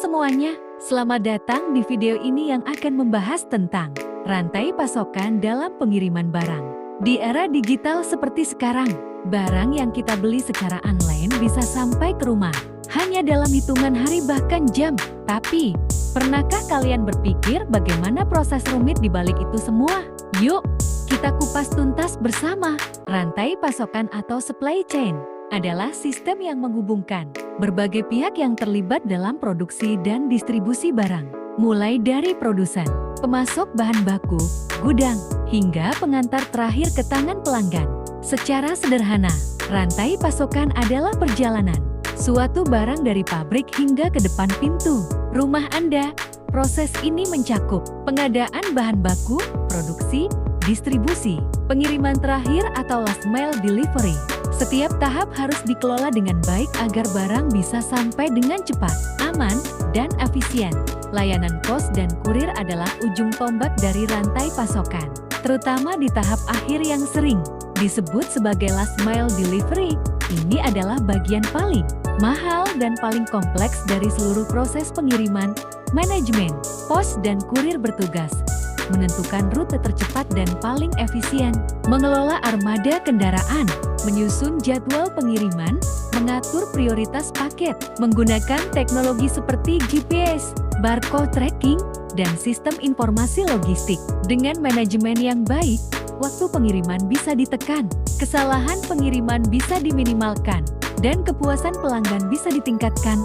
semuanya, selamat datang di video ini yang akan membahas tentang rantai pasokan dalam pengiriman barang. Di era digital seperti sekarang, barang yang kita beli secara online bisa sampai ke rumah hanya dalam hitungan hari bahkan jam. Tapi, pernahkah kalian berpikir bagaimana proses rumit di balik itu semua? Yuk, kita kupas tuntas bersama. Rantai pasokan atau supply chain adalah sistem yang menghubungkan berbagai pihak yang terlibat dalam produksi dan distribusi barang, mulai dari produsen, pemasok bahan baku, gudang, hingga pengantar terakhir ke tangan pelanggan. Secara sederhana, rantai pasokan adalah perjalanan suatu barang dari pabrik hingga ke depan pintu rumah Anda. Proses ini mencakup pengadaan bahan baku, produksi, distribusi, pengiriman terakhir atau last mile delivery. Setiap tahap harus dikelola dengan baik agar barang bisa sampai dengan cepat, aman, dan efisien. Layanan pos dan kurir adalah ujung tombak dari rantai pasokan, terutama di tahap akhir yang sering disebut sebagai last mile delivery. Ini adalah bagian paling mahal dan paling kompleks dari seluruh proses pengiriman. Manajemen pos dan kurir bertugas menentukan rute tercepat dan paling efisien, mengelola armada kendaraan, menyusun jadwal pengiriman, mengatur prioritas paket, menggunakan teknologi seperti GPS, barcode tracking, dan sistem informasi logistik. Dengan manajemen yang baik, waktu pengiriman bisa ditekan, kesalahan pengiriman bisa diminimalkan, dan kepuasan pelanggan bisa ditingkatkan.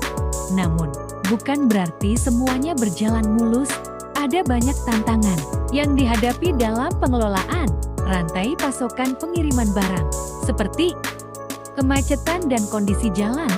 Namun, bukan berarti semuanya berjalan mulus. Ada banyak tantangan yang dihadapi dalam pengelolaan rantai pasokan pengiriman barang, seperti kemacetan dan kondisi jalan,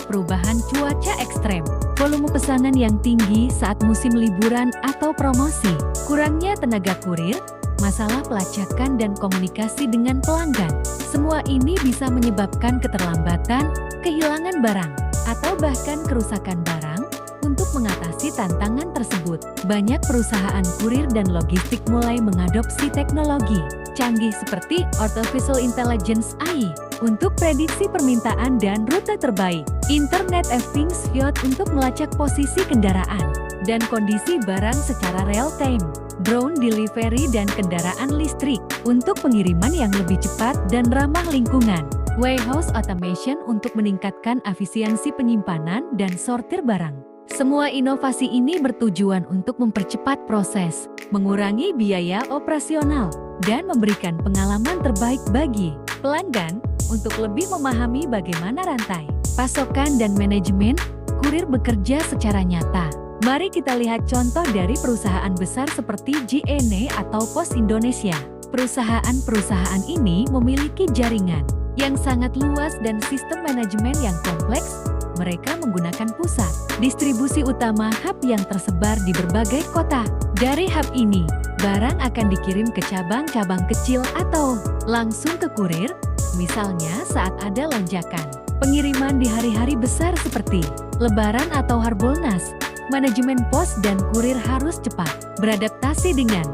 perubahan cuaca ekstrem, volume pesanan yang tinggi saat musim liburan atau promosi, kurangnya tenaga kurir, masalah pelacakan dan komunikasi dengan pelanggan. Semua ini bisa menyebabkan keterlambatan, kehilangan barang, atau bahkan kerusakan barang. Untuk mengatasi tantangan tersebut, banyak perusahaan kurir dan logistik mulai mengadopsi teknologi canggih seperti Artificial Intelligence (AI) untuk prediksi permintaan dan rute terbaik, Internet of Things (IoT) untuk melacak posisi kendaraan dan kondisi barang secara real-time, drone delivery dan kendaraan listrik untuk pengiriman yang lebih cepat dan ramah lingkungan, warehouse automation untuk meningkatkan efisiensi penyimpanan dan sortir barang. Semua inovasi ini bertujuan untuk mempercepat proses, mengurangi biaya operasional, dan memberikan pengalaman terbaik bagi pelanggan untuk lebih memahami bagaimana rantai pasokan dan manajemen kurir bekerja secara nyata. Mari kita lihat contoh dari perusahaan besar seperti JNE atau Pos Indonesia. Perusahaan-perusahaan ini memiliki jaringan yang sangat luas dan sistem manajemen yang kompleks. Mereka menggunakan pusat distribusi utama hub yang tersebar di berbagai kota. Dari hub ini, barang akan dikirim ke cabang-cabang kecil atau langsung ke kurir, misalnya saat ada lonjakan pengiriman di hari-hari besar seperti Lebaran atau Harbolnas. Manajemen pos dan kurir harus cepat beradaptasi dengan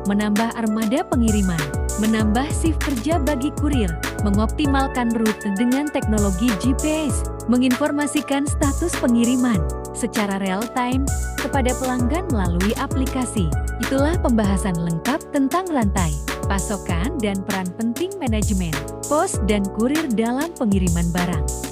menambah armada pengiriman, menambah shift kerja bagi kurir, mengoptimalkan rute dengan teknologi GPS, menginformasikan status pengiriman secara real-time kepada pelanggan melalui aplikasi. Itulah pembahasan lengkap tentang rantai pasokan dan peran penting manajemen pos dan kurir dalam pengiriman barang.